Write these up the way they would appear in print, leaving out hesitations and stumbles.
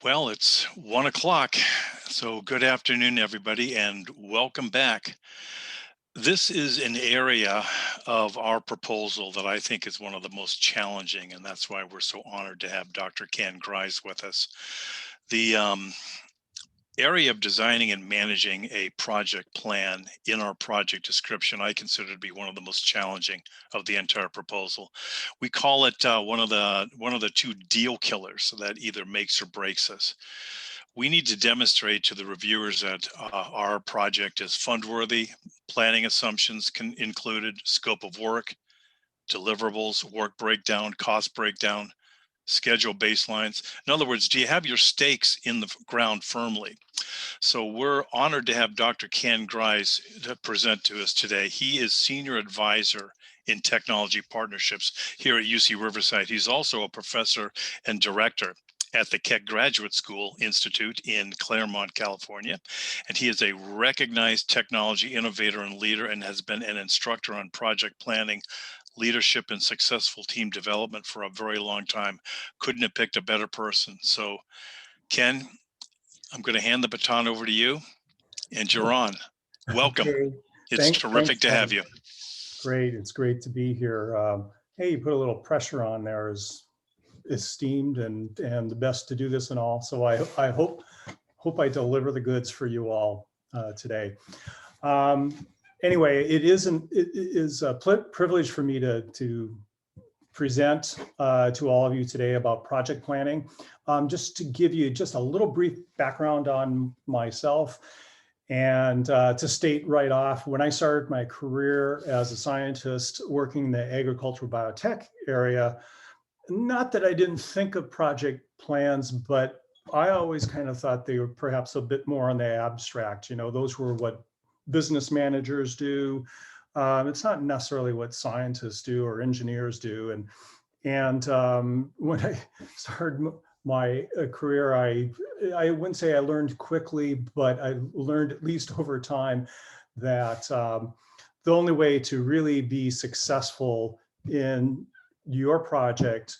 Well, it's 1 o'clock. So good afternoon, everybody, and welcome back. This is an area of our proposal that I think is one of the most challenging, and that's why we're so honored to have Dr. Ken Gruys with us. The area of designing and managing a project plan in our project description, I consider to be one of the most challenging of the entire proposal. We call it one of the two deal killers, so that either makes or breaks us. We need to demonstrate to the reviewers that our project is fund-worthy, planning assumptions included, scope of work, deliverables, work breakdown, cost breakdown, schedule baselines. In other words, do you have your stakes in the ground firmly? So we're honored to have Dr. Ken Gruys to present to us today. He is Senior Advisor in Technology Partnerships here at UC Riverside. He's also a professor and director at the Keck Graduate School Institute in Claremont, California. And he is a recognized technology innovator and leader and has been an instructor on project planning, leadership, and successful team development for a very long time. Couldn't have picked a better person. So, Ken, I'm going to hand the baton over to you, and you're on. Welcome. Okay. It's terrific to have you. Great. It's great to be here. Hey, you put a little pressure on there as esteemed and the best to do this and all. So I hope I deliver the goods for you all today. Anyway, it is a privilege for me to present to all of you today about project planning. Just to give you just a little brief background on myself and to state right off, when I started my career as a scientist working in the agricultural biotech area, not that I didn't think of project plans, but I always kind of thought they were perhaps a bit more on the abstract. You know, those were what business managers do. It's not necessarily what scientists do or engineers do. And when I started my career, I wouldn't say I learned quickly, but I learned at least over time that the only way to really be successful in your project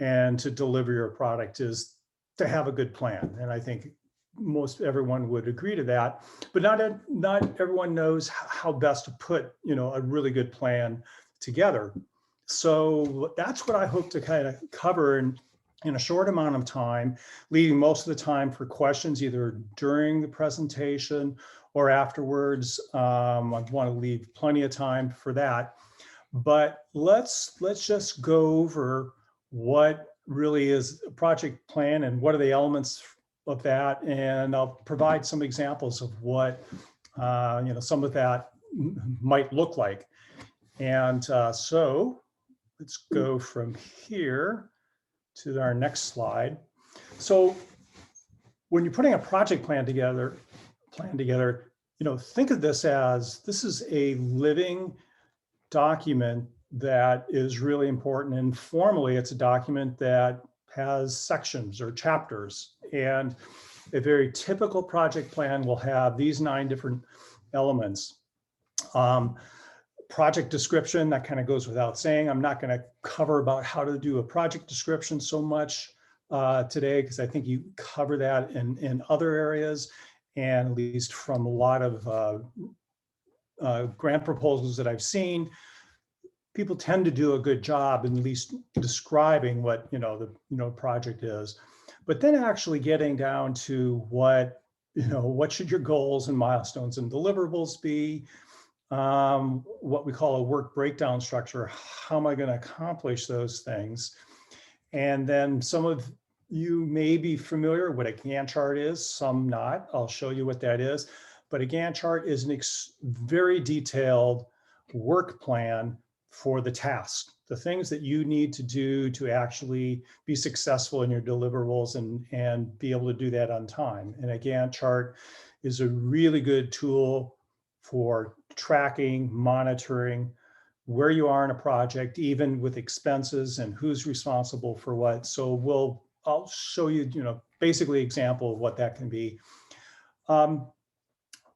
and to deliver your product is to have a good plan. And I think most everyone would agree to that, but not everyone knows how best to put, a really good plan together. So that's what I hope to kind of cover in a short amount of time, leaving most of the time for questions either during the presentation or afterwards. I want to leave plenty of time for that. But let's just go over what really is a project plan and what are the elements of that, and I'll provide some examples of what some of that might look like. And so let's go from here to our next slide. So when you're putting a project plan together, think of this is a living document that is really important. And formally, it's a document that has sections or chapters. And a very typical project plan will have these 9 different elements. Project description, that kind of goes without saying. I'm not going to cover about how to do a project description so much today, because I think you cover that in other areas, and at least from a lot of grant proposals that I've seen, people tend to do a good job in at least describing what the project is, but then actually getting down to what should your goals and milestones and deliverables be, what we call a work breakdown structure. How am I going to accomplish those things? And then some of you may be familiar what a Gantt chart is, some not. I'll show you what that is. But a Gantt chart is a very detailed work plan for the task, the things that you need to do to actually be successful in your deliverables and be able to do that on time. And a Gantt chart is a really good tool for tracking, monitoring where you are in a project, even with expenses and who's responsible for what. So I'll show you, basically example of what that can be.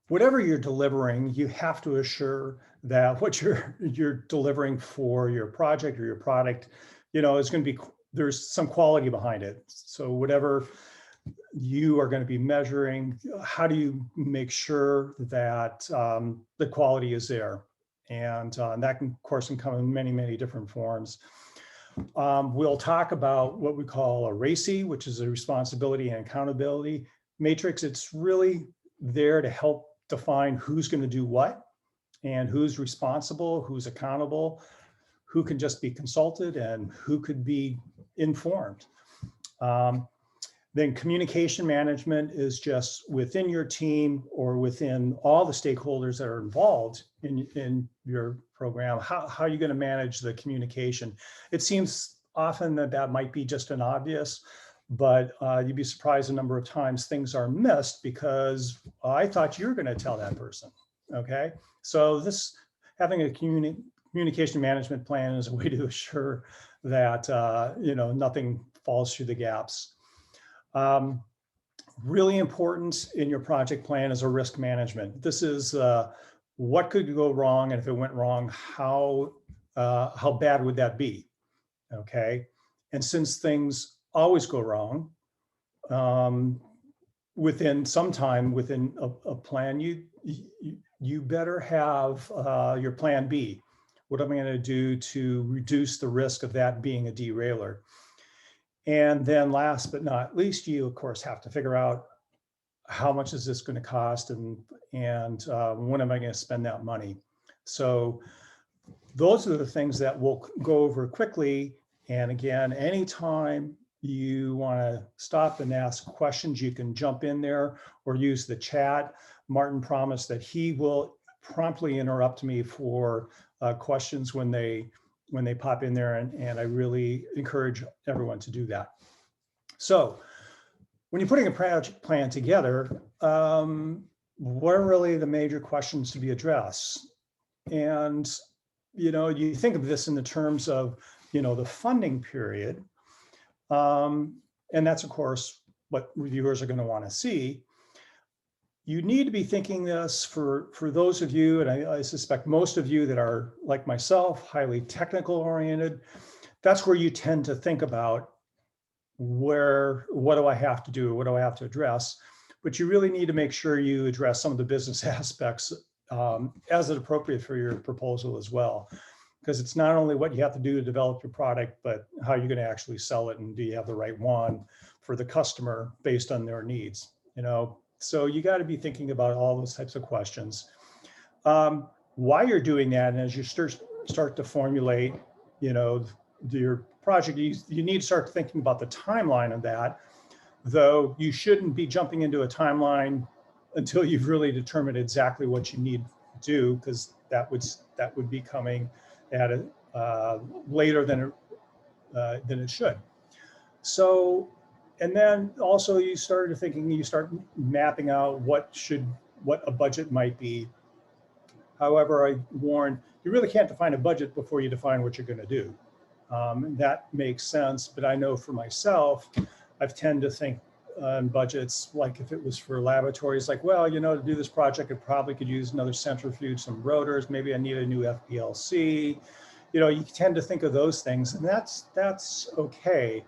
Whatever you're delivering, you have to assure that what you're delivering for your project or your product, is going to be, there's some quality behind it. So whatever you are going to be measuring. How do you make sure that the quality is there? And that can, of course, can come in many, many different forms. We'll talk about what we call a RACI, which is a responsibility and accountability matrix. It's really there to help define who's going to do what and who's responsible, who's accountable, who can just be consulted, and who could be informed. Then communication management is just within your team or within all the stakeholders that are involved in your program. How are you going to manage the communication? It seems often that might be just an obvious, but you'd be surprised the number of times things are missed because I thought you were going to tell that person. Okay, so this having a communication management plan is a way to assure that nothing falls through the gaps. Really important in your project plan is a risk management. This is what could go wrong, and if it went wrong, how bad would that be? Okay, and since things always go wrong, within some time within a plan, you better have your plan B. What am I going to do to reduce the risk of that being a derailer? And then last but not least, you of course have to figure out how much is this going to cost, and when am I going to spend that money? So those are the things that we'll go over quickly. And again, anytime you want to stop and ask questions, you can jump in there or use the chat. Martin promised that he will promptly interrupt me for questions when they pop in there, and I really encourage everyone to do that. So when you're putting a project plan together, what are really the major questions to be addressed? And you think of this in the terms of the funding period, and that's of course what reviewers are going to want to see. You need to be thinking this for those of you, and I suspect most of you that are like myself, highly technical oriented. That's where you tend to think about what do I have to do? What do I have to address? But you really need to make sure you address some of the business aspects as appropriate for your proposal as well. Because it's not only what you have to do to develop your product, but how you're going to actually sell it, and do you have the right one for the customer based on their needs, So you got to be thinking about all those types of questions. While you're doing that, and as you start to formulate, your project, you need to start thinking about the timeline of that, though you shouldn't be jumping into a timeline until you've really determined exactly what you need to do, because that would be coming at it later than it should. So, and then also you start mapping out what a budget might be. However, I warn, you really can't define a budget before you define what you're going to do. That makes sense, but I know for myself, I've tended to think in budgets, like if it was for laboratories, like, well, to do this project, I probably could use another centrifuge, some rotors, maybe I need a new FPLC. You tend to think of those things, and that's okay.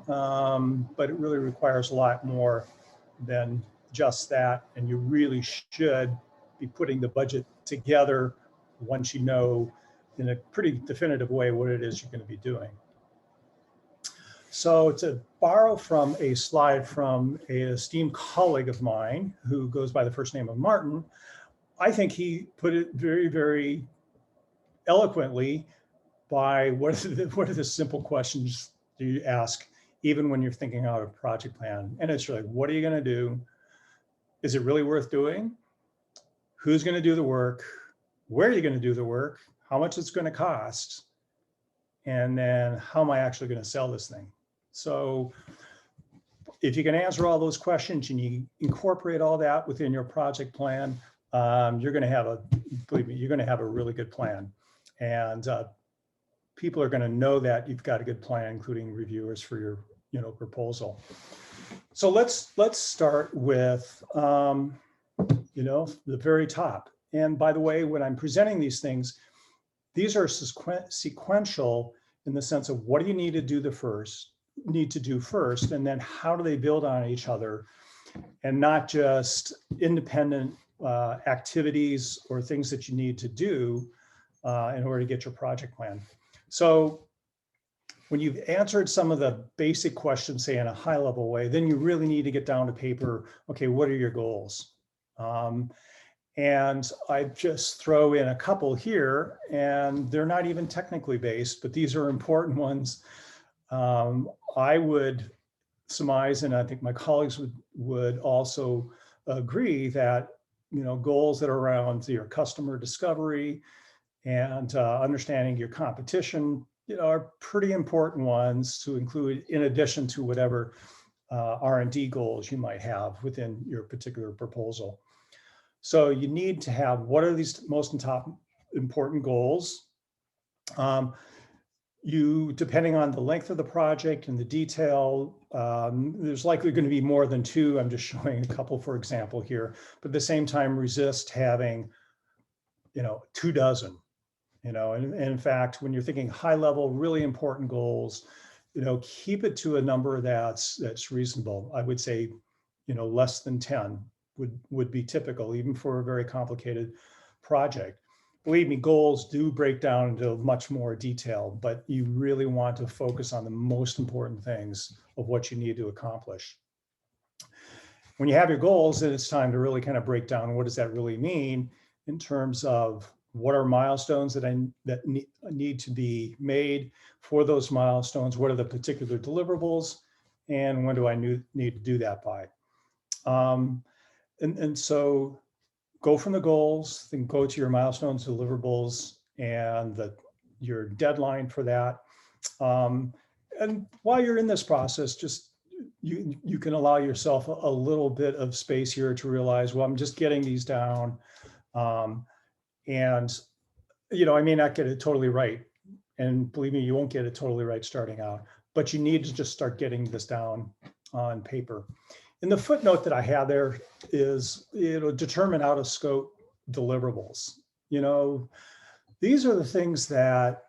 But it really requires a lot more than just that. And you really should be putting the budget together once you know in a pretty definitive way what it is you're going to be doing. So to borrow from a slide from an esteemed colleague of mine who goes by the first name of Martin, I think he put it very, very eloquently by what are the simple questions do you ask even when you're thinking out a project plan. And it's really, what are you going to do? Is it really worth doing? Who's going to do the work? Where are you going to do the work? How much it's going to cost? And then how am I actually going to sell this thing? So if you can answer all those questions and you incorporate all that within your project plan, you're going to have believe me, you're going to have a really good plan. And people are going to know that you've got a good plan, including reviewers for your proposal. So let's start with the very top. And by the way, when I'm presenting these things, these are sequential in the sense of what do you need to do the first, need to do first, and then how do they build on each other, and not just independent activities or things that you need to do in order to get your project plan. So when you've answered some of the basic questions, say in a high level way, then you really need to get down to paper. Okay, what are your goals? And I just throw in a couple here, and they're not even technically based, but these are important ones. I would surmise, and I think my colleagues would also agree that, you know, goals that are around your customer discovery and understanding your competition, you know, are pretty important ones to include in addition to whatever R&D goals you might have within your particular proposal. So you need to have, what are these most top important goals? Depending on the length of the project and the detail, there's likely going to be more than two. I'm just showing a couple, for example, here, but at the same time, resist having, you know, 24, you know, and in fact, when you're thinking high level, really important goals, you know, keep it to a number that's reasonable. I would say, you know, less than 10 would be typical, even for a very complicated project. Believe me, goals do break down into much more detail, but you really want to focus on the most important things of what you need to accomplish. When you have your goals, then it's time to really kind of break down what does that really mean in terms of what are milestones that need to be made for those milestones, what are the particular deliverables, and when do I need to do that by? And so go from the goals, then go to your milestones, deliverables, and your deadline for that. And while you're in this process, just you can allow yourself a little bit of space here to realize, well, I'm just getting these down. And, you know, I may not get it totally right. And believe me, you won't get it totally right starting out, but you need to just start getting this down on paper. And the footnote that I have there is, you know, determine out of scope deliverables. You know, these are the things that,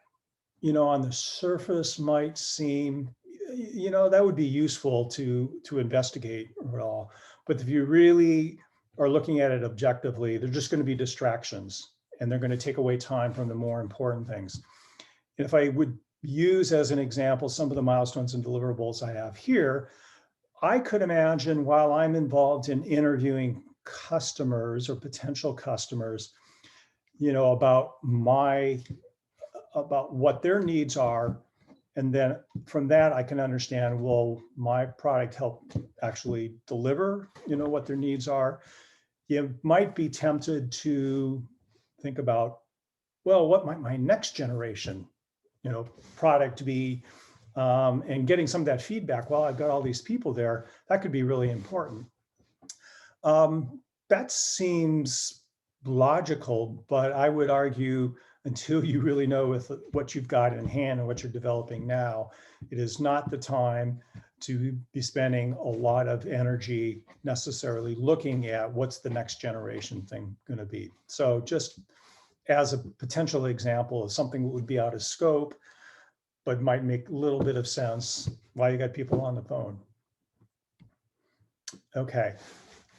you know, on the surface might seem, you know, that would be useful to investigate at all. But if you really are looking at it objectively, they're just going to be distractions, and they're going to take away time from the more important things. And if I would use as an example some of the milestones and deliverables I have here, I could imagine while I'm involved in interviewing customers or potential customers, you know, about what their needs are. And then from that, I can understand, well, my product helped actually deliver, you know, what their needs are. You might be tempted to think about, well, what might my next generation, you know, product be? And getting some of that feedback, well, I've got all these people there, that could be really important. That seems logical, but I would argue until you really know with what you've got in hand and what you're developing now, it is not the time to be spending a lot of energy necessarily looking at what's the next generation thing going to be. So just as a potential example of something that would be out of scope, but might make a little bit of sense while you got people on the phone. Okay,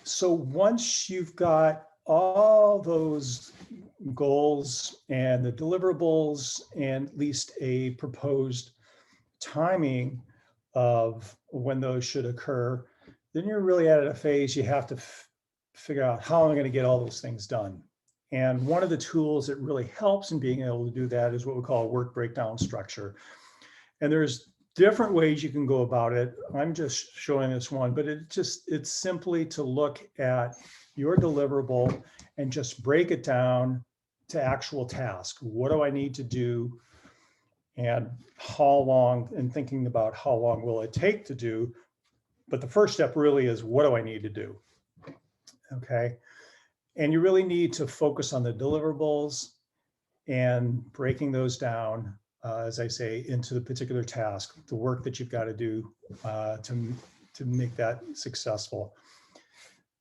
so once you've got all those goals and the deliverables and at least a proposed timing of when those should occur, then you're really at a phase you have to figure out how am I going to get all those things done. And one of the tools that really helps in being able to do that is what we call a work breakdown structure. And there's different ways you can go about it. I'm just showing this one, but it's simply to look at your deliverable and just break it down to actual task. What do I need to do? And how long, and thinking about how long will it take to do. But the first step really is, what do I need to do? Okay. And you really need to focus on the deliverables and breaking those down, as I say, into the particular task, the work that you've got to do to make that successful.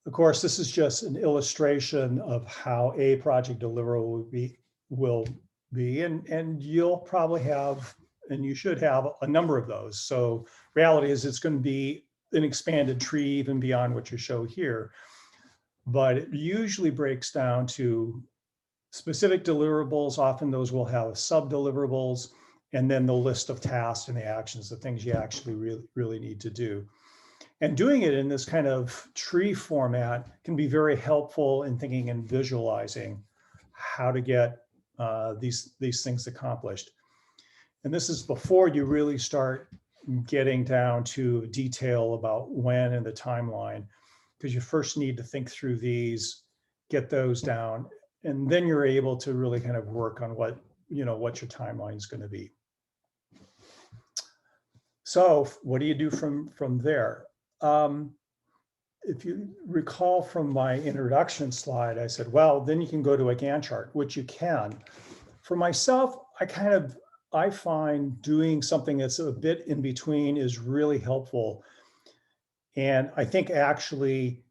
Of course, this is just an illustration of how a project deliverable will be, and you'll probably have and you should have a number of those. So reality is it's going to be an expanded tree even beyond what you show here. But it usually breaks down to specific deliverables. Often those will have sub-deliverables, and then the list of tasks and the actions, the things you actually really need to do. And doing it in this kind of tree format can be very helpful in thinking and visualizing how to get these things accomplished. And this is before you really start getting down to detail about when and the timeline, because you first need to think through these, get those down, and then you're able to really kind of work on what your timeline is going to be. So what do you do from there? If you recall from my introduction slide, I said, well, then you can go to a Gantt chart, which you can. For myself, I find doing something that's a bit in between is really helpful. And I think actually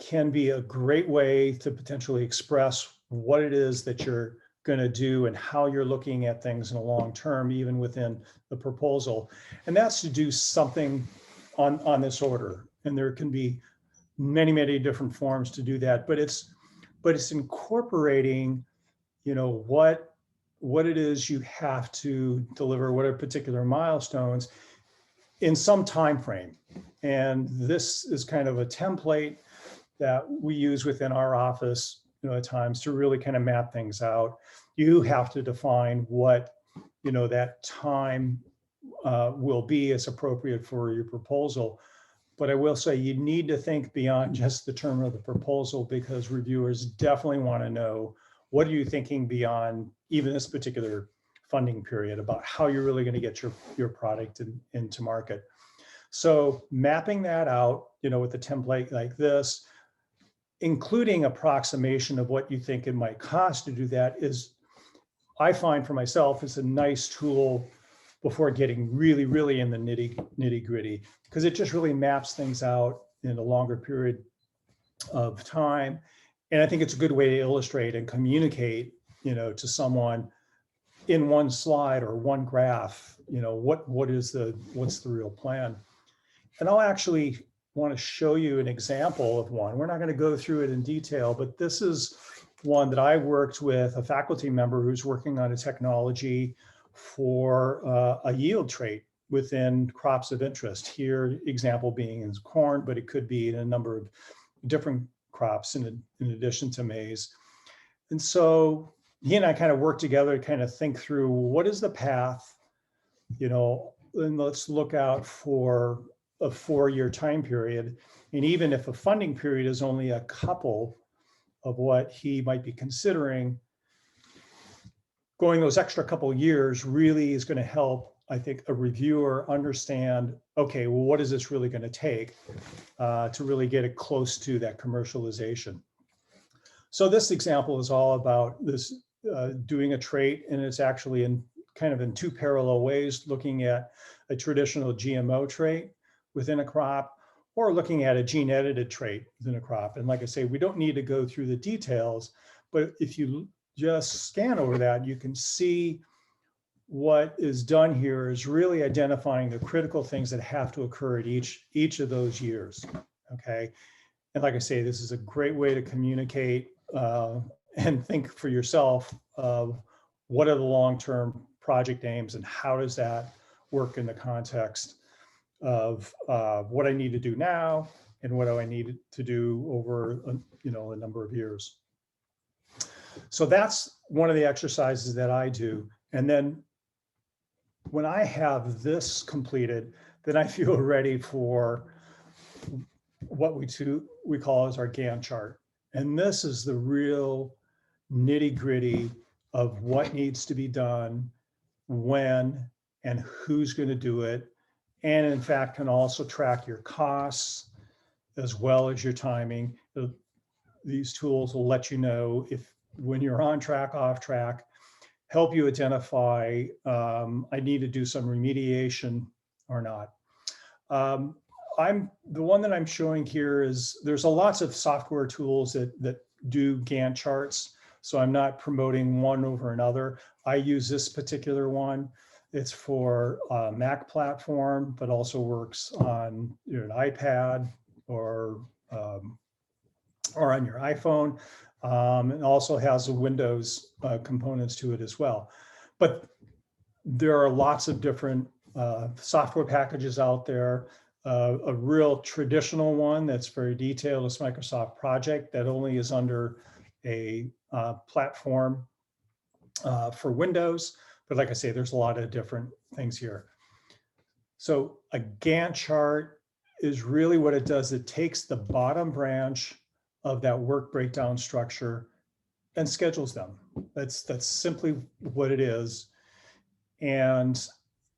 can be a great way to potentially express what it is that you're going to do and how you're looking at things in the long term, even within the proposal. And that's to do something on this order. And there can be many different forms to do that, but it's incorporating, what it is you have to deliver, what are particular milestones in some time frame. And this is kind of a template that we use within our office, at times to really kind of map things out. You have to define what, that time will be as appropriate for your proposal. But I will say you need to think beyond just the term of the proposal, because reviewers definitely want to know, what are you thinking beyond even this particular funding period about how you're really going to get your product into market. So mapping that out, with a template like this, including approximation of what you think it might cost to do that, is, I find for myself, is a nice tool before getting really in the nitty gritty, because it just really maps things out in a longer period of time. And I think it's a good way to illustrate and communicate, to someone in one slide or one graph, what's the real plan. And I'll actually want to show you an example of one. We're not going to go through it in detail, but this is one that I worked with a faculty member who's working on a technology for a yield trait within crops of interest. Here, example being is corn, but it could be in a number of different crops in addition to maize. And so he and I kind of worked together to kind of think through, what is the path, and let's look out for a 4-year time period. And even if a funding period is only a couple of what he might be considering, going those extra couple of years really is going to help, I think, a reviewer understand, okay, well, what is this really going to take to really get it close to that commercialization? So this example is all about this doing a trait, and it's actually in two parallel ways, looking at a traditional GMO trait within a crop, or looking at a gene edited trait within a crop. And like I say, we don't need to go through the details, but if you just scan over that, you can see what is done here is really identifying the critical things that have to occur at each of those years, okay? And like I say, this is a great way to communicate and think for yourself of what are the long-term project aims and how does that work in the context of what I need to do now and what do I need to do over a number of years. So that's one of the exercises that I do. And then when I have this completed, then I feel ready for what we call as our Gantt chart. And this is the real nitty gritty of what needs to be done, when, and who's going to do it. And in fact, can also track your costs as well as your timing. These tools will let you know when you're on track, off track, help you identify, I need to do some remediation or not. The one that I'm showing here is, there's lots of software tools that do Gantt charts. So I'm not promoting one over another. I use this particular one. It's for a Mac platform, but also works on an iPad or on your iPhone, and also has Windows components to it as well. But there are lots of different software packages out there. A real traditional one that's very detailed is Microsoft Project, that only is under a platform for Windows. But like I say, there's a lot of different things here. So a Gantt chart is really what it does. It takes the bottom branch of that work breakdown structure and schedules them. That's simply what it is. And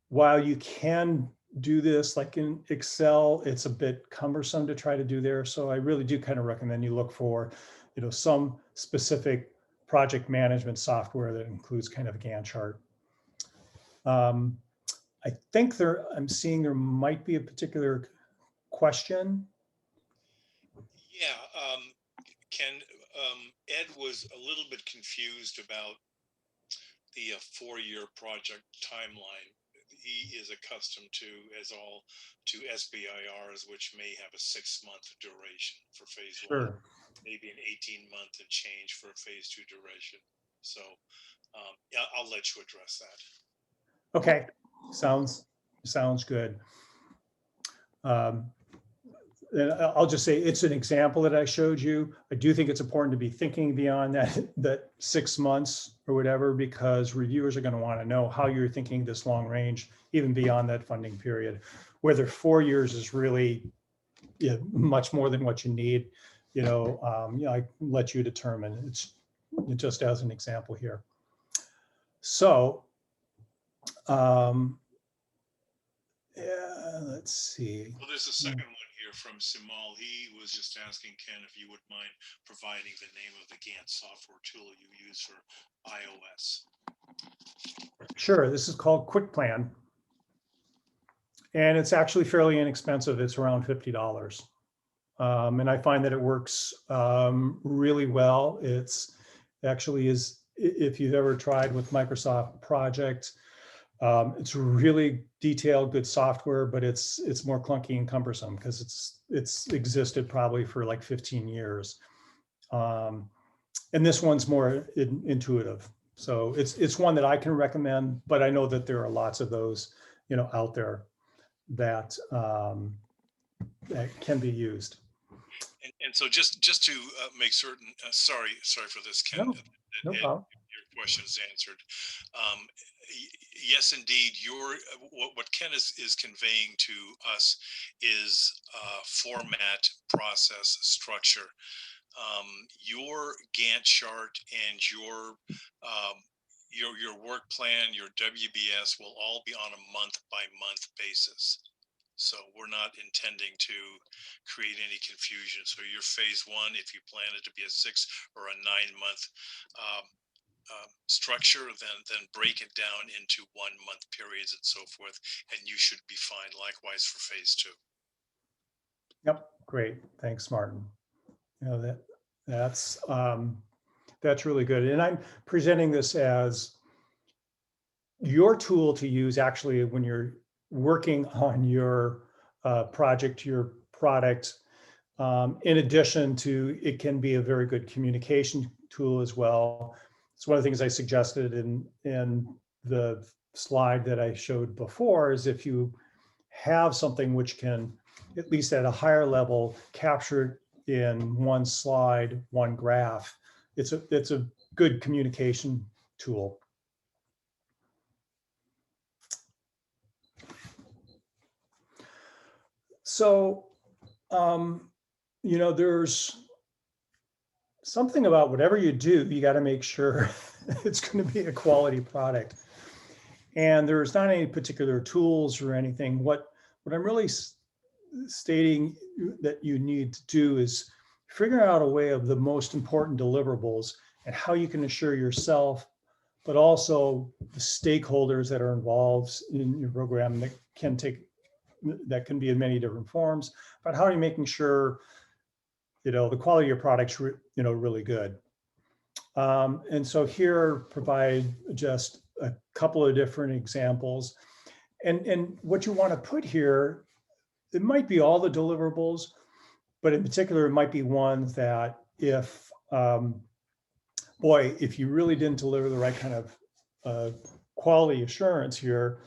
while you can do this like in Excel, it's a bit cumbersome to try to do there. So I really do kind of recommend you look for, some specific project management software that includes kind of a Gantt chart. I think I'm seeing there might be a particular question. Yeah, Ken, Ed was a little bit confused about the 4-year project timeline. He is accustomed to SBIRs, which may have a 6-month duration for phase Sure. 1, maybe an 18-month and change for a phase 2 duration. So yeah, I'll let you address that. Okay, sounds good. And I'll just say it's an example that I showed you. I do think it's important to be thinking beyond that 6 months or whatever, because reviewers are going to want to know how you're thinking this long range, even beyond that funding period. Whether 4 years is really much more than what you need, I let you determine. It's just as an example here. So, yeah, let's see. Well, there's a second one here from Simal. He was just asking Ken if you would mind providing the name of the Gantt software tool you use for iOS. Sure, this is called Quick Plan. And it's actually fairly inexpensive. It's around $50. And I find that it works really well. It's actually is, if you've ever tried with Microsoft Project, it's really detailed, good software, but it's more clunky and cumbersome because it's existed probably for like 15 years. And this one's more intuitive. So it's one that I can recommend, but I know that there are lots of those, out there that that can be used. And so just to make certain, sorry for this, Ken. No problem. Your question is answered. Yes, indeed. What Ken is conveying to us is format, process, structure. Your Gantt chart and your work plan, your WBS will all be on a month-by-month basis. So we're not intending to create any confusion. So your phase 1, if you plan it to be a 6 or a 9-month structure, then break it down into 1-month periods and so forth, and you should be fine. Likewise for phase 2. Yep, great. Thanks, Martin. That's really good. And I'm presenting this as your tool to use actually when you're working on your project, your product. In addition to, it can be a very good communication tool as well. It's one of the things I suggested in the slide that I showed before, is if you have something which can, at least at a higher level, capture in one slide, one graph, it's a good communication tool. So, there's something about whatever you do, you got to make sure it's going to be a quality product. And there's not any particular tools or anything. What I'm really stating that you need to do is figure out a way of the most important deliverables and how you can assure yourself, but also the stakeholders that are involved in your program that can be in many different forms, but how are you making sure, the quality of your product's, really good. And so here provide just a couple of different examples. And what you want to put here, it might be all the deliverables, but in particular, it might be one that if, boy, if you really didn't deliver the right kind of quality assurance here,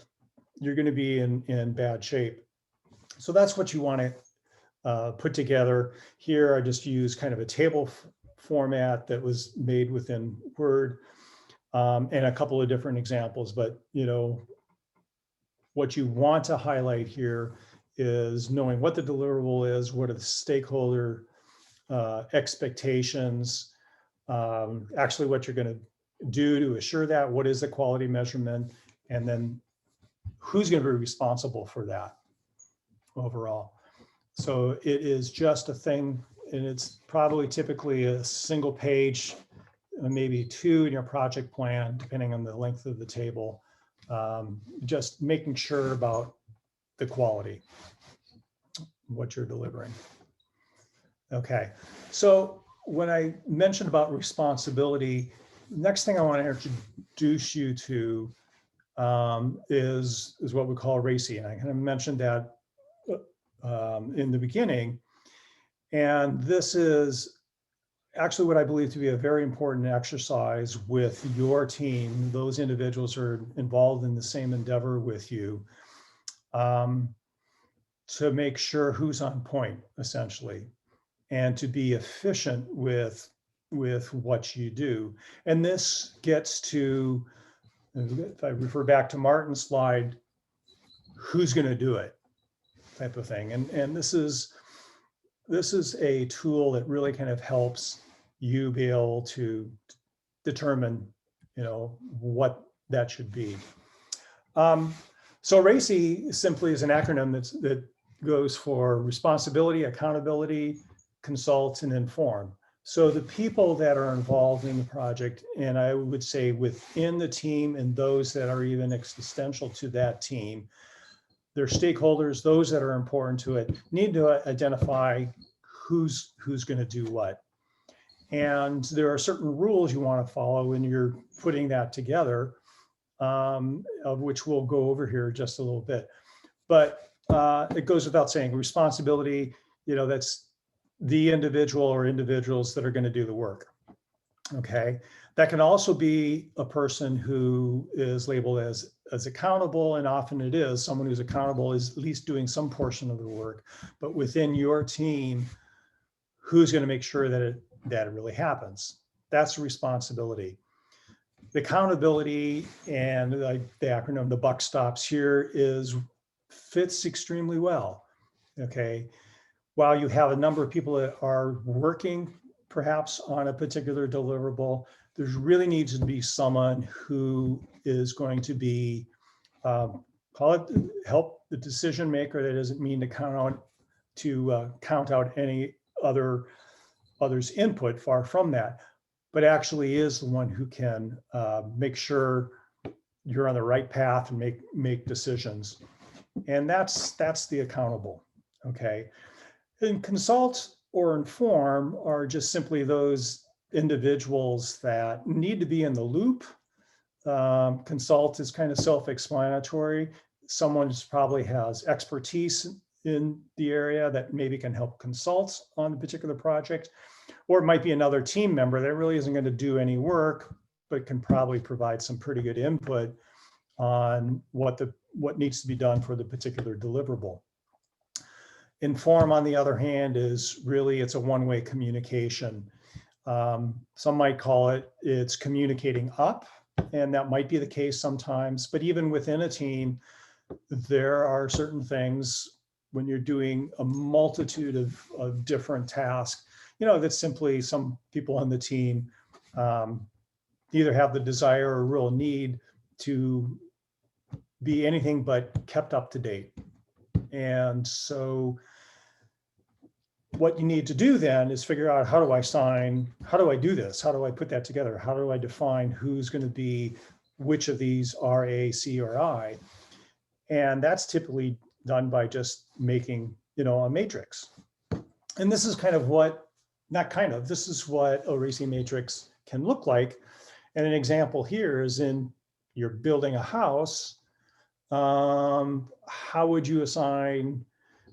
you're going to be in bad shape. So that's what you want to put together. Here, I just use kind of a table format that was made within Word, and a couple of different examples. But, what you want to highlight here is knowing what the deliverable is, what are the stakeholder expectations, actually what you're going to do to assure that, what is the quality measurement, and then who's going to be responsible for that overall. So it is just a thing, and it's probably typically a single page, maybe two in your project plan, depending on the length of the table, just making sure about the quality, what you're delivering. Okay, so when I mentioned about responsibility, next thing I want to introduce you to is what we call RACI. And I kind of mentioned that in the beginning. And this is actually what I believe to be a very important exercise with your team, those individuals who are involved in the same endeavor with you, to make sure who's on point, essentially, and to be efficient with what you do. And this gets to, if I refer back to Martin's slide, who's going to do it type of thing. And this is a tool that really kind of helps you be able to determine, what that should be. So RACI simply is an acronym that goes for responsibility, accountability, consult, and inform. So the people that are involved in the project, and I would say within the team and those that are even existential to that team, their stakeholders, those that are important to it, need to identify who's going to do what. And there are certain rules you want to follow when you're putting that together, of which we'll go over here just a little bit. But it goes without saying, responsibility, that's the individual or individuals that are going to do the work. Okay, that can also be a person who is labeled as accountable, and often it is someone who's accountable is at least doing some portion of the work. But within your team, who's going to make sure that it really happens? That's a responsibility. The accountability, and the acronym, the buck stops here, fits extremely well. Okay, while you have a number of people that are working perhaps on a particular deliverable, there really needs to be someone who is going to be, help the decision maker. That doesn't mean to count out any others' input, far from that, but actually is the one who can make sure you're on the right path and make decisions. And that's the accountable. Okay, and consult or inform are just simply those individuals that need to be in the loop. Consult is kind of self-explanatory. Someone probably has expertise in the area that maybe can help consult on a particular project, or it might be another team member that really isn't going to do any work, but can probably provide some pretty good input on what needs to be done for the particular deliverable. Inform, on the other hand, it's a one-way communication. Some might call it's communicating up, and that might be the case sometimes, but even within a team, there are certain things when you're doing a multitude of different tasks, that simply some people on the team either have the desire or real need to be anything but kept up to date. And so what you need to do then is figure out, how do I do this? How do I put that together? How do I define who's going to be which of these RA, C, or I? And that's typically done by just making, a matrix. And this is this is what a RACI matrix can look like. And an example here is in you're building a house, how would you assign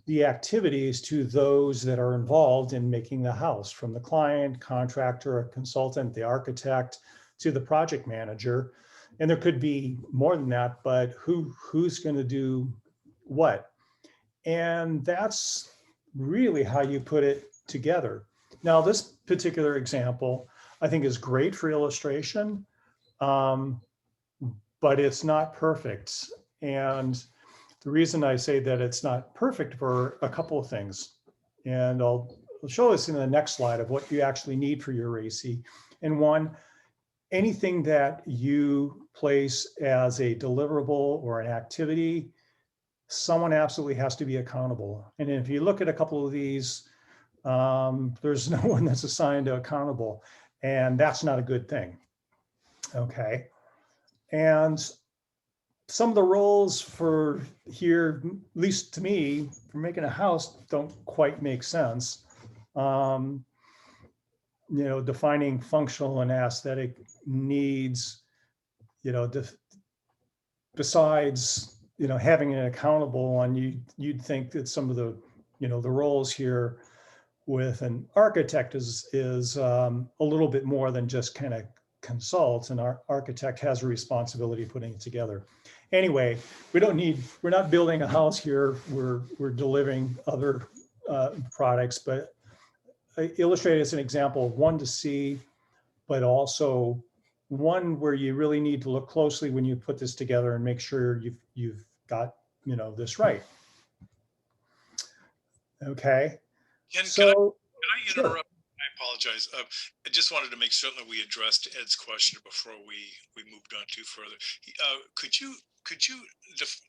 the activities to those that are involved in making the house, from the client, contractor, or consultant, the architect, to the project manager? And there could be more than that, but who's going to do what? And that's really how you put it together. Now, this particular example, I think, is great for illustration, but it's not perfect. And the reason I say that it's not perfect for a couple of things, and I'll show this in the next slide of what you actually need for your RACI. And one, anything that you place as a deliverable or an activity, someone absolutely has to be accountable. And if you look at a couple of these, there's no one that's assigned to accountable, and that's not a good thing. Okay. And some of the roles for here, at least to me, for making a house, don't quite make sense. Defining functional and aesthetic needs, besides, having an accountable one, you'd think that some of the, the roles here with an architect is a little bit more than just kind of consult, and our architect has a responsibility putting it together. Anyway, we're not building a house here, we're delivering other products, but I illustrate as an example of one to see, but also one where you really need to look closely when you put this together and make sure you've got this right. Okay. Can I interrupt? I apologize. I just wanted to make certain that we addressed Ed's question before we moved on too further. Could you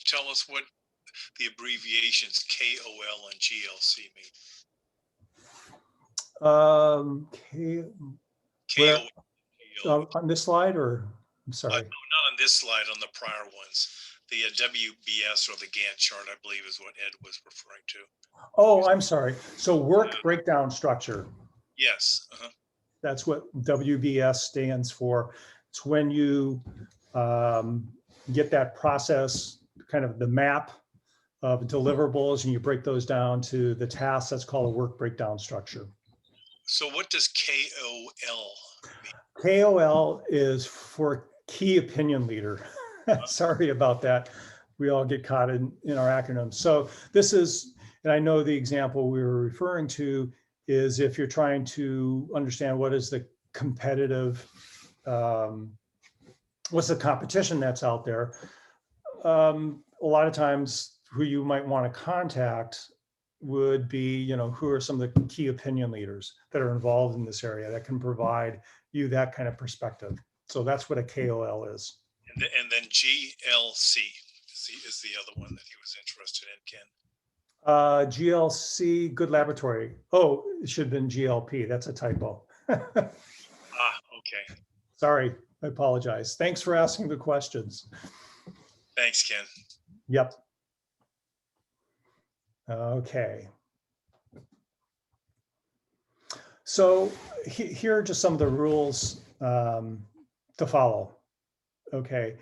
tell us what the abbreviations KOL and GLC mean? KOL on this slide, or I'm sorry? No, not on this slide. On the prior ones, the WBS or the Gantt chart, I believe, is what Ed was referring to. Oh, I'm sorry. So work breakdown structure. Yes. That's what WBS stands for. It's when you get that process, kind of the map of deliverables, and you break those down to the tasks. That's called a work breakdown structure. So what does KOL mean? KOL is for key opinion leader. Sorry about that. We all get caught in our acronyms. So this is, and I know the example we were referring to is if you're trying to understand what is the competitive, what's the competition that's out there. A lot of times who you might want to contact would be, who are some of the key opinion leaders that are involved in this area that can provide you that kind of perspective. So that's what a KOL is. And then GLC is the other one that he was interested in, Ken. GLC, good laboratory. Oh, it should have been GLP. That's a typo. Okay. Sorry, I apologize. Thanks for asking the questions. Thanks, Ken. Yep. Okay. So here are just some of the rules to follow. Okay.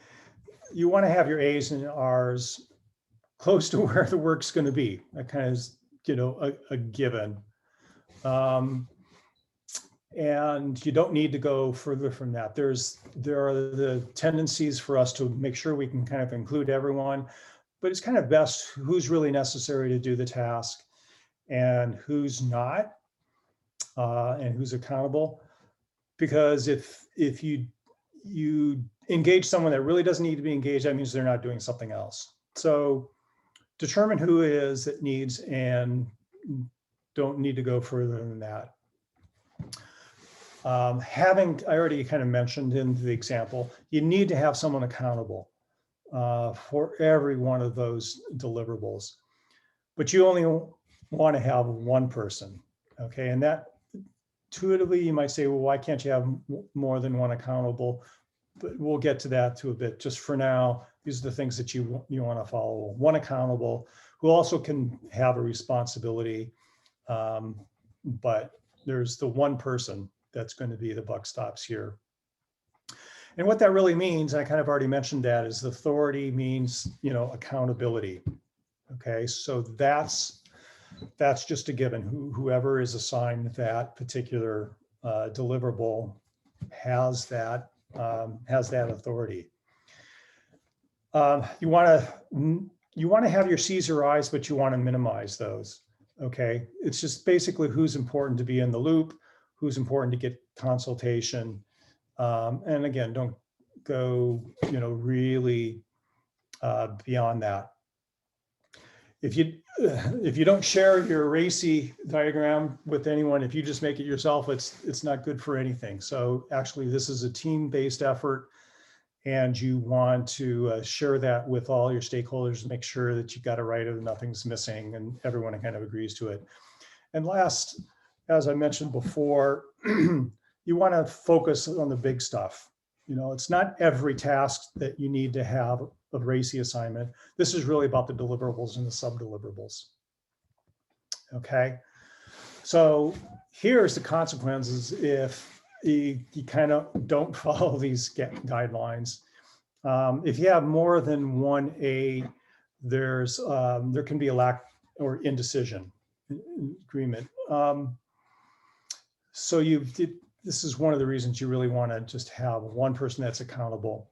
You want to have your A's and R's close to where the work's going to be. That kind of is, a given. And you don't need to go further from that. There are the tendencies for us to make sure we can kind of include everyone, but it's kind of best who's really necessary to do the task and who's not, and who's accountable. Because if you engage someone that really doesn't need to be engaged, that means they're not doing something else. So determine who it is that needs, and don't need to go further than that. I already kind of mentioned in the example, you need to have someone accountable for every one of those deliverables, but you only want to have one person. Okay, and that intuitively you might say, well, why can't you have more than one accountable? But we'll get to that to a bit. Just for now, these are the things that you want to follow. One accountable who also can have a responsibility, but there's the one person that's going to be the buck stops here. And what that really means, I kind of already mentioned that, is the authority means, accountability. Okay, so that's just a given. Whoever is assigned that particular deliverable has that authority. You want to have your C's or I's, but you want to minimize those. Okay, it's just basically who's important to be in the loop, who's important to get consultation, and again, don't go really beyond that. If you don't share your RACI diagram with anyone, if you just make it yourself, it's not good for anything. So actually, this is a team-based effort, and you want to share that with all your stakeholders, make sure that you got it right and nothing's missing and everyone kind of agrees to it. And last, as I mentioned before, you want to focus on the big stuff. It's not every task that you need to have a RACI assignment. This is really about the deliverables and the sub-deliverables. Okay, so here's the consequences if you kind of don't follow these guidelines. If you have more than one A, there can be a lack or indecision agreement. So this is one of the reasons you really want to just have one person that's accountable.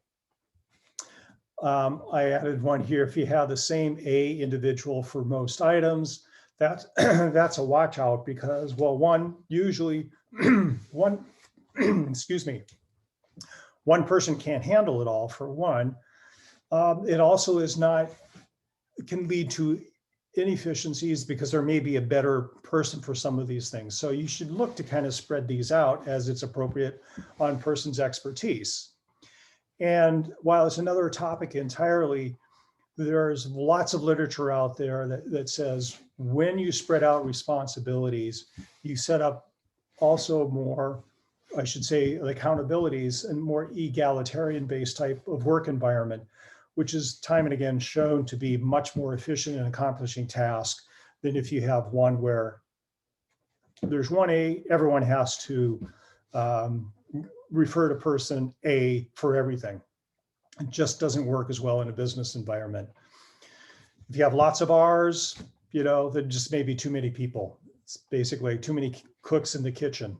I added one here. If you have the same A individual for most items, that's a watch out, because, well, usually one excuse me, one person can't handle it all, for one. It also it can lead to inefficiencies because there may be a better person for some of these things. So you should look to kind of spread these out as it's appropriate on person's expertise. And while it's another topic entirely, there's lots of literature out there that says when you spread out responsibilities, you set up also more, I should say, accountabilities and more egalitarian-based type of work environment, which is time and again shown to be much more efficient in accomplishing tasks than if you have one where there's one A, everyone has to refer to person A for everything. It just doesn't work as well in a business environment. If you have lots of R's, there just may be too many people. It's basically too many cooks in the kitchen.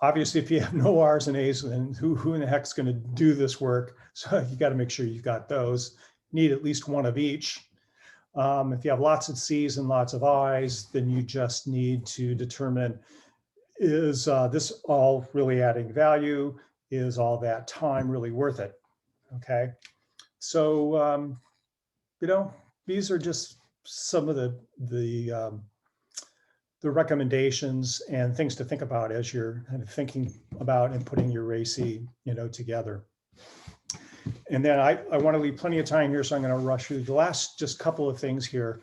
Obviously, if you have no R's and A's, then who in the heck's going to do this work? So you got to make sure you've got those. Need at least one of each. If you have lots of C's and lots of I's, then you just need to determine, is this all really adding value? Is all that time really worth it? Okay. So, these are just some of the recommendations and things to think about as you're kind of thinking about and putting your RACI, together. And then I want to leave plenty of time here, so I'm going to rush through the last just couple of things here.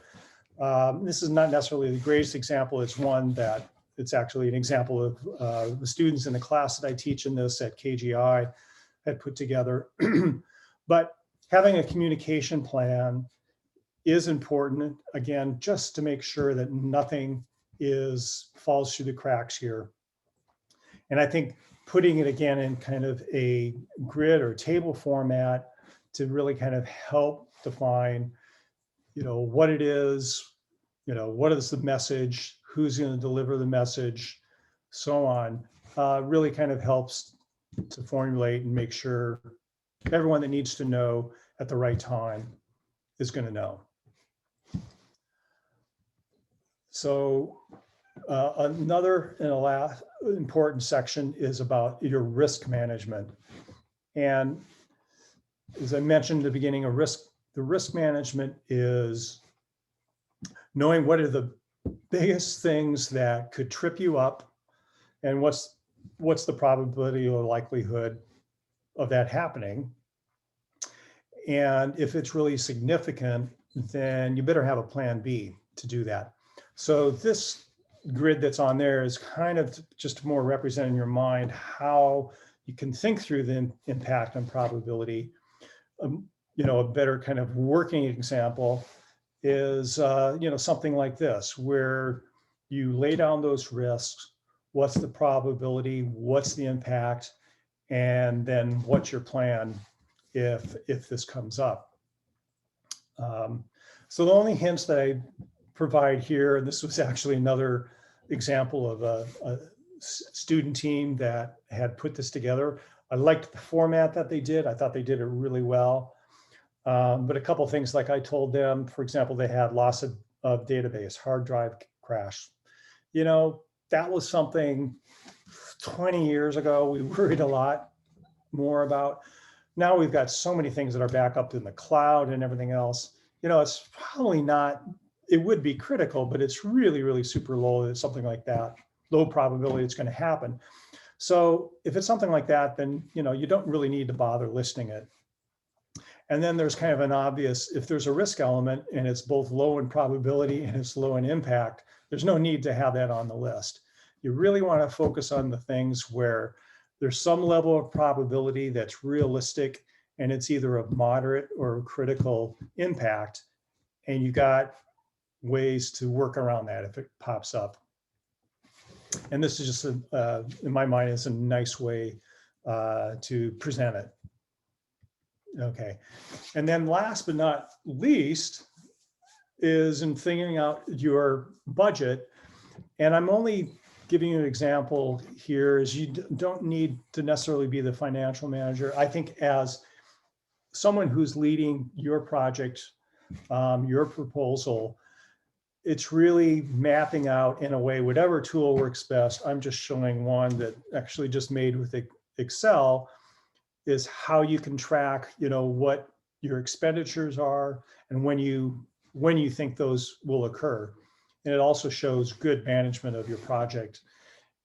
This is not necessarily the greatest example. It's one that it's actually an example of the students in the class that I teach in this at KGI had put together. But having a communication plan is important, again, just to make sure that nothing falls through the cracks here. And I think putting it again in kind of a grid or table format to really kind of help define, what it is, what is the message, who's going to deliver the message, so on, really kind of helps to formulate and make sure everyone that needs to know at the right time is going to know. So another and a last important section is about your risk management. And as I mentioned at the beginning, the risk management is knowing what are the biggest things that could trip you up and what's the probability or likelihood of that happening. And if it's really significant, then you better have a plan B to do that. So this grid that's on there is kind of just more representing in your mind how you can think through the impact on probability. A better kind of working example is something like this, where you lay down those risks. What's the probability? What's the impact? and then what's your plan if this comes up. So the only hints that I provide here, and this was actually another example of a student team that had put this together. I liked the format that they did. I thought they did it really well. But a couple of things, like I told them, for example, they had loss of database, hard drive crash. You know, that was something 20 years ago we worried a lot more about. Now we've got so many things that are back up in the cloud and everything else. You know, it's probably not, it would be critical, but it's really, really super low. It's something like that, low probability it's going to happen. So if it's something like that, then, you know, you don't really need to bother listing it. And then there's kind of an obvious, if there's a risk element and it's both low in probability and it's low in impact, there's no need to have that on the list. You really want to focus on the things where there's some level of probability that's realistic and it's either of moderate or critical impact. And you got ways to work around that if it pops up. And this is just, in my mind, is a nice way to present it. Okay. And then last but not least is in figuring out your budget. And I'm only giving you an example here, is you don't need to necessarily be the financial manager. I think as someone who's leading your project, your proposal, it's really mapping out in a way, whatever tool works best. I'm just showing one that actually just made with Excel, is how you can track, you know, what your expenditures are and when you think those will occur. And it also shows good management of your project.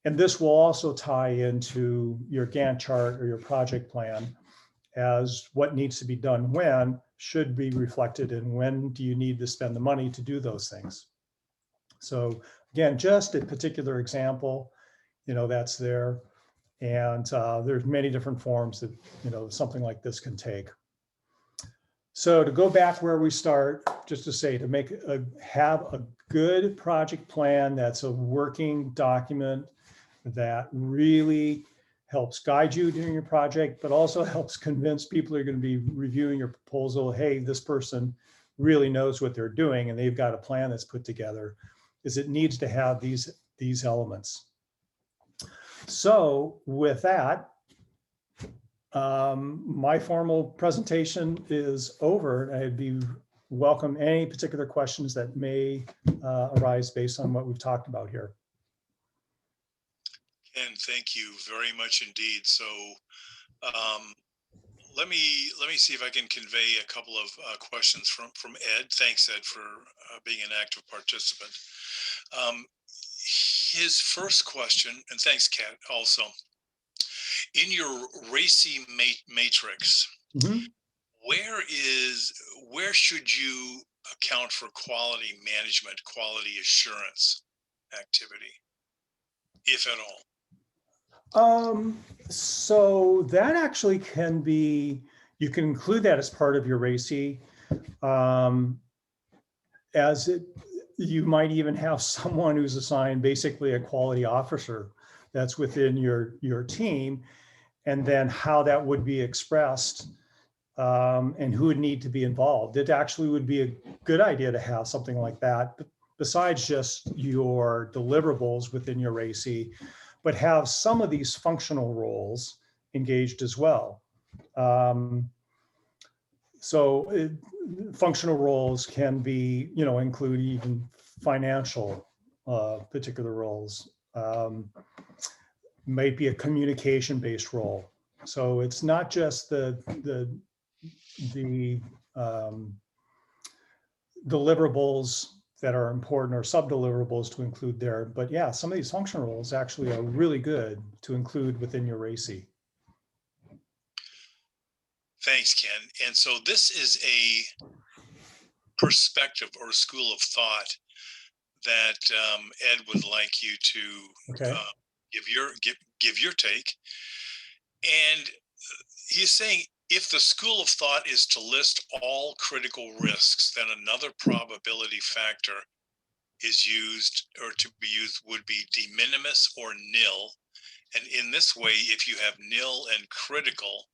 And this will also tie into your Gantt chart or your project plan, as what needs to be done when should be reflected in when do you need to spend the money to do those things. So again, just a particular example, you know, that's there. And there's many different forms that, you know, something like this can take. So to go back where we start, just to say, to have a good project plan that's a working document that really helps guide you during your project, but also helps convince people who are going to be reviewing your proposal, hey, this person really knows what they're doing and they've got a plan that's put together, is it needs to have these elements. So with that, my formal presentation is over. I'd be welcome any particular questions that may arise based on what we've talked about here. And thank you very much indeed. So let me see if I can convey a couple of questions from Ed. Thanks, Ed, for being an active participant. His first question, and thanks, Kat, also. In your RACI matrix, where should you account for quality management, quality assurance activity, if at all? So that actually can be, you can include that as part of your RACI. You might even have someone who's assigned basically a quality officer that's within your team, and then how that would be expressed and who would need to be involved. It actually would be a good idea to have something like that, besides just your deliverables within your RACI, but have some of these functional roles engaged as well. Functional roles can be, you know, include even financial particular roles. Might be a communication-based role. So it's not just the deliverables that are important or sub-deliverables to include there. But yeah, some of these functional roles actually are really good to include within your RACI. Thanks, Ken. And so this is a perspective or school of thought that Ed would like you to give your take. And he's saying, if the school of thought is to list all critical risks, then another probability factor is used, or to be used, would be de minimis or nil, And in this way, if you have nil and critical,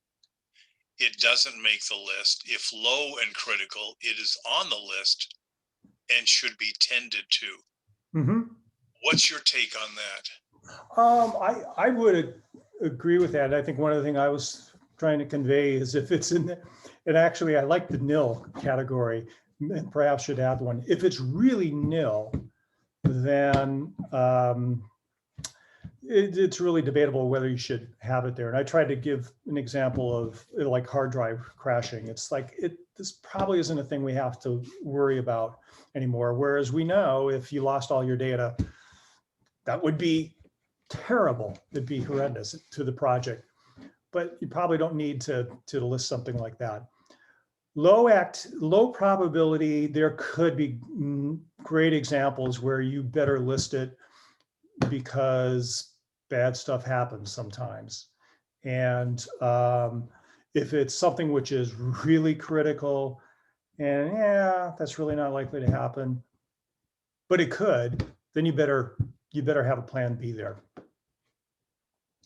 it doesn't make the list. If low and critical, it is on the list and should be tended to. Mhm. What's your take on that? I would agree with that. I think one of the things I was trying to convey is if it's and actually I like the nil category, and perhaps should add one. If it's really nil, then it's really debatable whether you should have it there. And I tried to give an example of like hard drive crashing. It's like, this probably isn't a thing we have to worry about anymore. Whereas we know if you lost all your data, that would be terrible. It'd be horrendous to the project. But you probably don't need to list something like that. Low probability, there could be great examples where you better list it because bad stuff happens sometimes. And if it's something which is really critical, and yeah, that's really not likely to happen, but it could, then you better have a plan B there.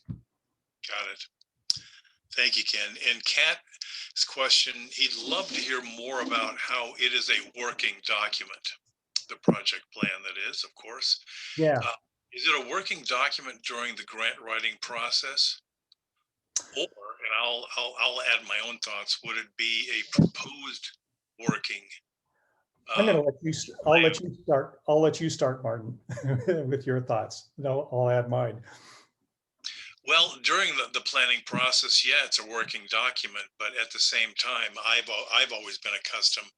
Got it. Thank you, Ken. And Kat's question, he'd love to hear more about how it is a working document, the project plan that is, of course. Yeah. Is it a working document during the grant writing process? Or, and I'll add my own thoughts, would it be a proposed working? I'm going to let you. I'll let you start. I'll let you start, Martin, with your thoughts. No, I'll add mine. Well, during the planning process, yeah, it's a working document, but at the same time, I've always been accustomed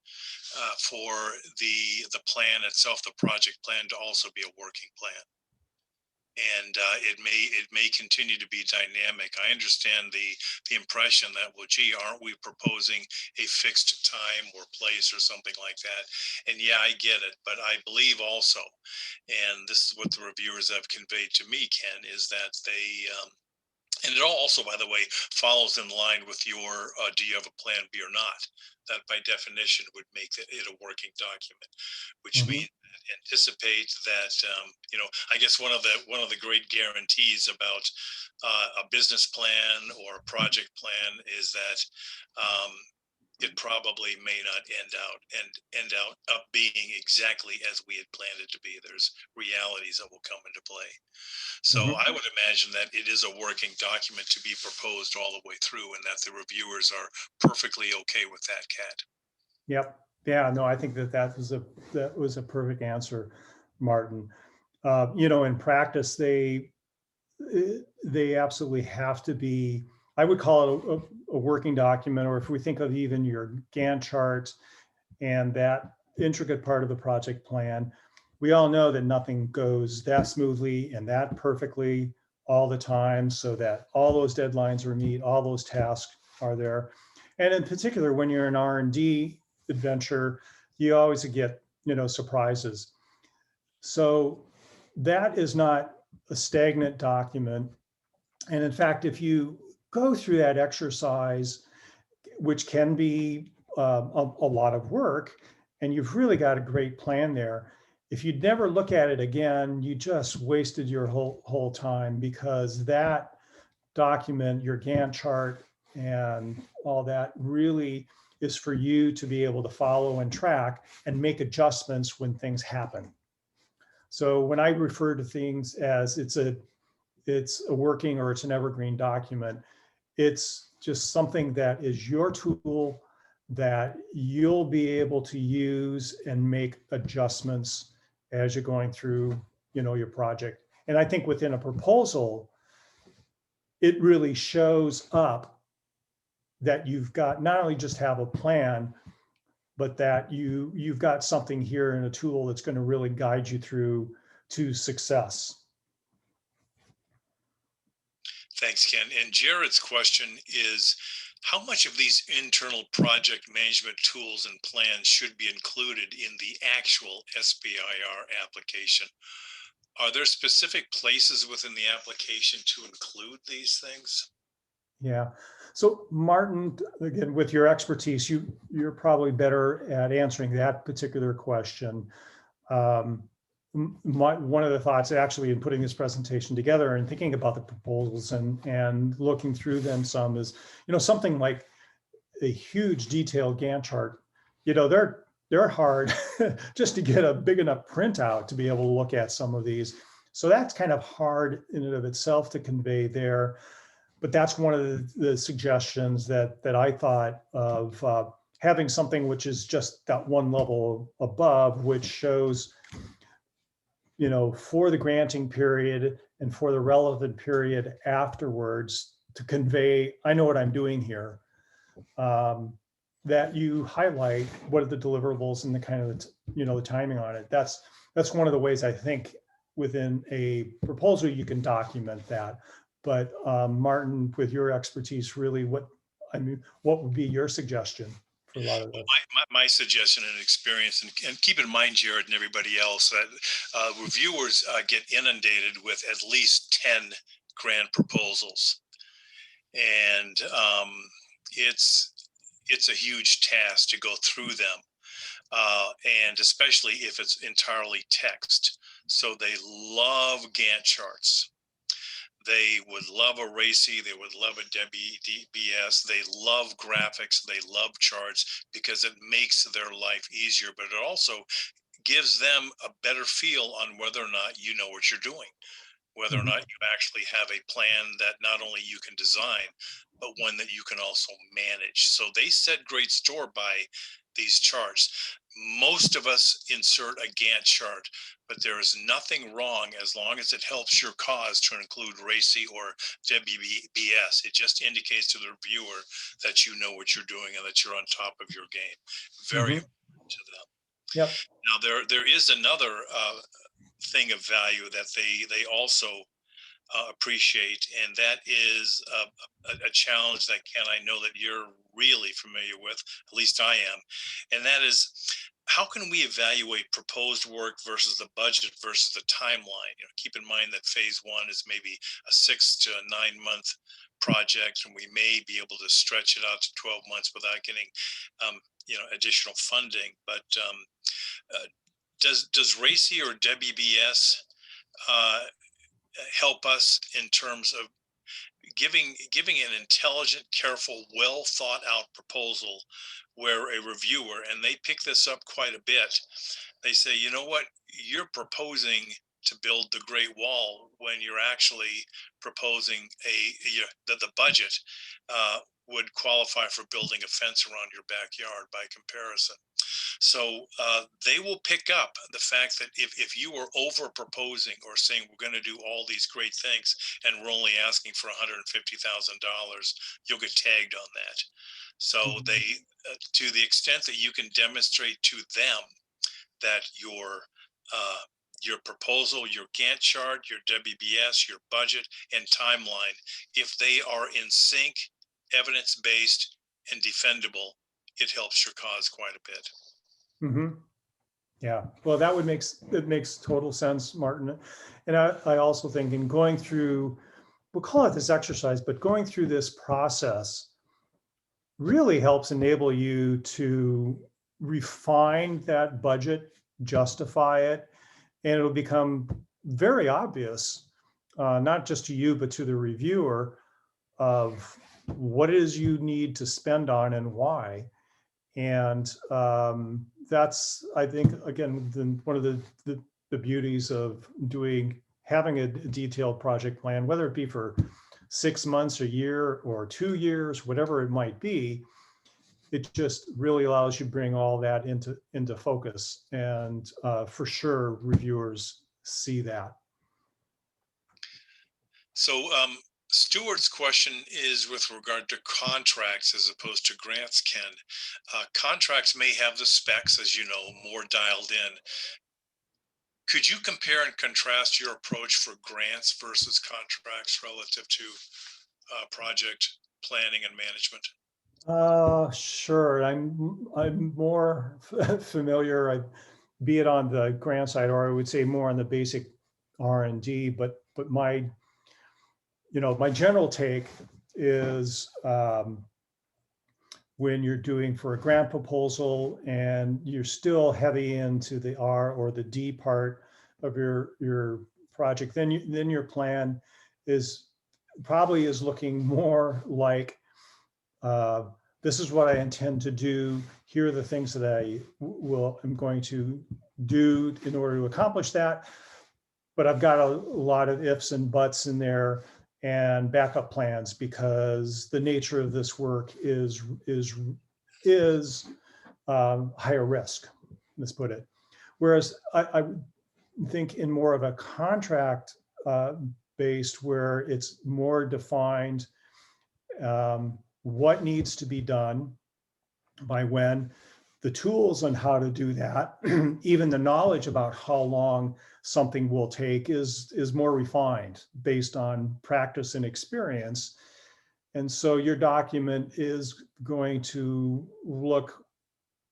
for the plan itself, the project plan, to also be a working plan. And it may continue to be dynamic. I understand the impression that, well, gee, aren't we proposing a fixed time or place or something like that? And yeah, I get it, but I believe also, and this is what the reviewers have conveyed to me, Ken, is that they and it also, by the way, follows in line with your do you have a plan B or not? That by definition would make it a working document, which Mhm. means anticipate that I guess one of the great guarantees about a business plan or a project plan is that um, it probably may not end out up being exactly as we had planned it to be. There's realities that will come into play. So Mhm. I would imagine that it is a working document to be proposed all the way through, and that the reviewers are perfectly okay with that, Kat. Yep. Yeah. No, I think that was a perfect answer, Martin. In practice, they absolutely have to be. I would call it a working document, or if we think of even your Gantt charts and that intricate part of the project plan, we all know that nothing goes that smoothly and that perfectly all the time, so that all those deadlines are met, all those tasks are there. And in particular, when you're an R&D adventure, you always get, surprises. So that is not a stagnant document. And in fact, if you go through that exercise, which can be a lot of work, and you've really got a great plan there, if you'd never look at it again, you just wasted your whole time, because that document, your Gantt chart and all that, really is for you to be able to follow and track and make adjustments when things happen. So when I refer to things as it's a working or it's an evergreen document, it's just something that is your tool that you'll be able to use and make adjustments as you're going through, your project. And I think within a proposal, it really shows up that you've got not only just have a plan, but that you've got something here in a tool that's going to really guide you through to success. Thanks, Ken. And Jared's question is, how much of these internal project management tools and plans should be included in the actual SBIR application? Are there specific places within the application to include these things? Yeah. So Martin, again, with your expertise, you're probably better at answering that particular question. Um, one of the thoughts actually in putting this presentation together and thinking about the proposals and looking through them some is, something like a huge detailed Gantt chart, they're hard just to get a big enough printout to be able to look at some of these. So that's kind of hard in and of itself to convey there. But that's one of the suggestions that I thought of, having something which is just that one level above, which shows, for the granting period and for the relevant period afterwards to convey, I know what I'm doing here. That you highlight what are the deliverables and the kind of, the timing on it. That's one of the ways I think within a proposal you can document that. But Martin, with your expertise, really, what would be your suggestion for a lot of this? My suggestion and experience, and keep in mind, Jared and everybody else, that reviewers get inundated with at least 10 grant proposals, and it's a huge task to go through them, and especially if it's entirely text. So they love Gantt charts. They would love a RACI, they would love a WDBS, they love graphics, they love charts because it makes their life easier, but it also gives them a better feel on whether or not you know what you're doing, whether or not you actually have a plan that not only you can design, but one that you can also manage. So they set great store by these charts. Most of us insert a Gantt chart, but there is nothing wrong as long as it helps your cause to include RACI or WBS. It just indicates to the reviewer that you know what you're doing and that you're on top of your game. Very important to them. Yep. Now, there is another thing of value that they also appreciate, and that is a challenge that, Ken, I know that you're really familiar with, at least I am, and that is, how can we evaluate proposed work versus the budget versus the timeline? Keep in mind that phase one is maybe a 6 to 9 month project, and we may be able to stretch it out to 12 months without getting additional funding. But does RACI or WBS help us in terms of giving an intelligent, careful, well thought out proposal where a reviewer, and they pick this up quite a bit, they say, you know what, you're proposing to build the Great Wall when you're actually proposing that the budget would qualify for building a fence around your backyard by comparison. So they will pick up the fact that if you are over proposing or saying we're going to do all these great things and we're only asking for $150,000, you'll get tagged on that. So they, to the extent that you can demonstrate to them that your proposal, your Gantt chart, your WBS, your budget, and timeline, if they are in sync, evidence-based, and defendable, it helps your cause quite a bit. Yeah, well, it makes total sense, Martin. And I also think in going through, we'll call it this exercise, but going through this process really helps enable you to refine that budget, justify it, and it'll become very obvious, not just to you, but to the reviewer, of what it is you need to spend on and why. And that's, I think, again, one of the beauties of having a detailed project plan, whether it be for 6 months, a year, or 2 years, whatever it might be. It just really allows you to bring all that into focus, and for sure, reviewers see that. So Stuart's question is with regard to contracts as opposed to grants, Ken. Contracts may have the specs, as you know, more dialed in. Could you compare and contrast your approach for grants versus contracts relative to project planning and management? Sure. I'm more familiar, be it on the grant side, or I would say more on the basic R&D. But my general take is, when you're doing for a grant proposal and you're still heavy into the R or the D part your project, then your plan is probably looking more like, this is what I intend to do. Here are the things that I'm going to do in order to accomplish that. But I've got a lot of ifs and buts in there and backup plans, because the nature of this work is higher risk, let's put it. Whereas I think in more of a contract based, where it's more defined, what needs to be done by when, the tools on how to do that, even the knowledge about how long something will take is more refined based on practice and experience. And so your document is going to look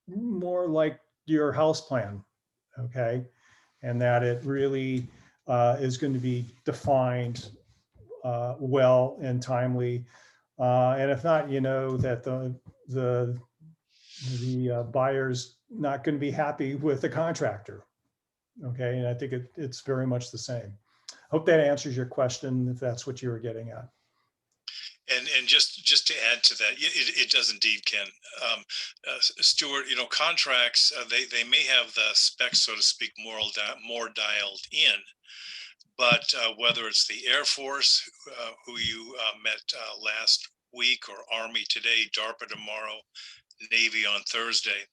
more like your house plan, okay? And that it really is going to be defined well and timely. And if not, that the buyer's not going to be happy with the contractor. Okay, and I think it's very much the same. Hope that answers your question, if that's what you were getting at. And just to add to that, it does indeed, Ken. Stuart, contracts, they may have the specs, so to speak, more dialed in, but whether it's the Air Force, who you met last week, or Army today, DARPA tomorrow, Navy on Thursday,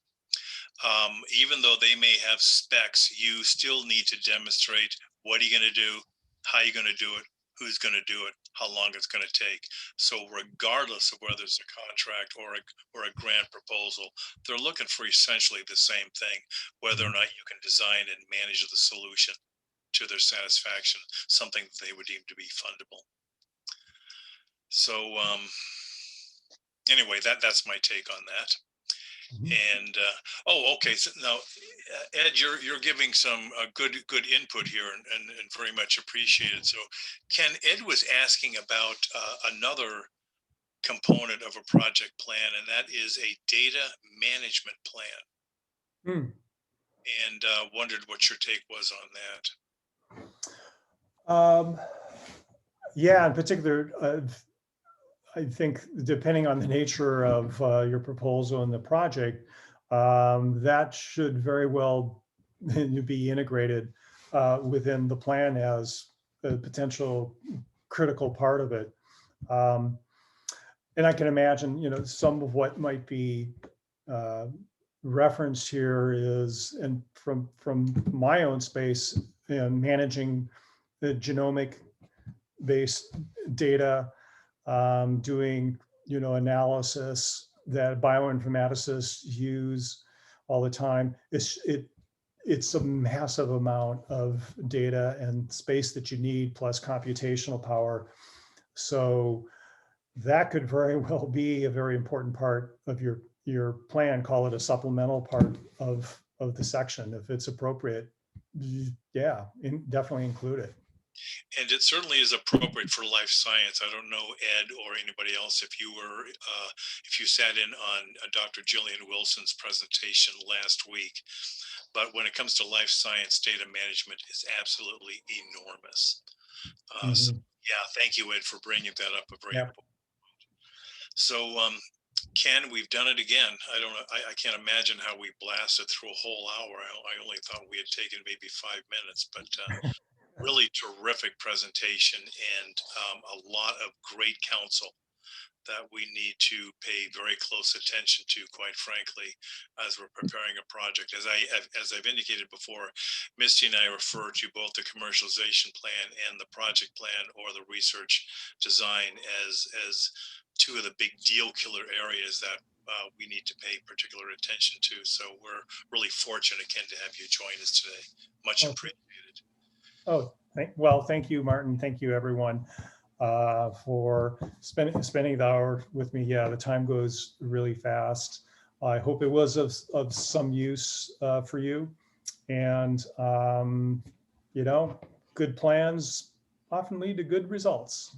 even though they may have specs, you still need to demonstrate what are you going to do, how are you going to do it, who's going to do it, how long it's going to take. So regardless of whether it's a contract or a grant proposal, they're looking for essentially the same thing, whether or not you can design and manage the solution to their satisfaction, something that they would deem to be fundable. So anyway, that's my take on that. And okay. So now, Ed, you're giving some good input here, and very much appreciated. So, Ken, Ed was asking about another component of a project plan, and that is a data management plan. And wondered what your take was on that. Yeah, in particular, I think depending on the nature of your proposal and the project, that should very well be integrated within the plan as a potential critical part of it. And I can imagine, some of what might be referenced here is, and from my own space, managing the genomic-based data, doing, analysis that bioinformaticists use all the time. It's a massive amount of data and space that you need, plus computational power. So that could very well be a very important part of your plan. Call it a supplemental part of the section if it's appropriate. Yeah, definitely include it. And it certainly is appropriate for life science. I don't know, Ed, or anybody else, if you sat in on Dr. Jillian Wilson's presentation last week, but when it comes to life science, data management is absolutely enormous. So yeah, thank you, Ed, for bringing that up. A very important. So, Ken, we've done it again. I don't know. I can't imagine how we blasted through a whole hour. I only thought we had taken maybe 5 minutes, but really terrific presentation, and a lot of great counsel that we need to pay very close attention to, quite frankly, as we're preparing a project. As I've indicated before, Misty and I refer to both the commercialization plan and the project plan, or the research design, as two of the big deal killer areas that we need to pay particular attention to. So we're really fortunate, Ken, to have you join us today. Much appreciated. Oh, thank you, Martin. Thank you, everyone, for spending the hour with me. Yeah, the time goes really fast. I hope it was of some use for you. And, good plans often lead to good results.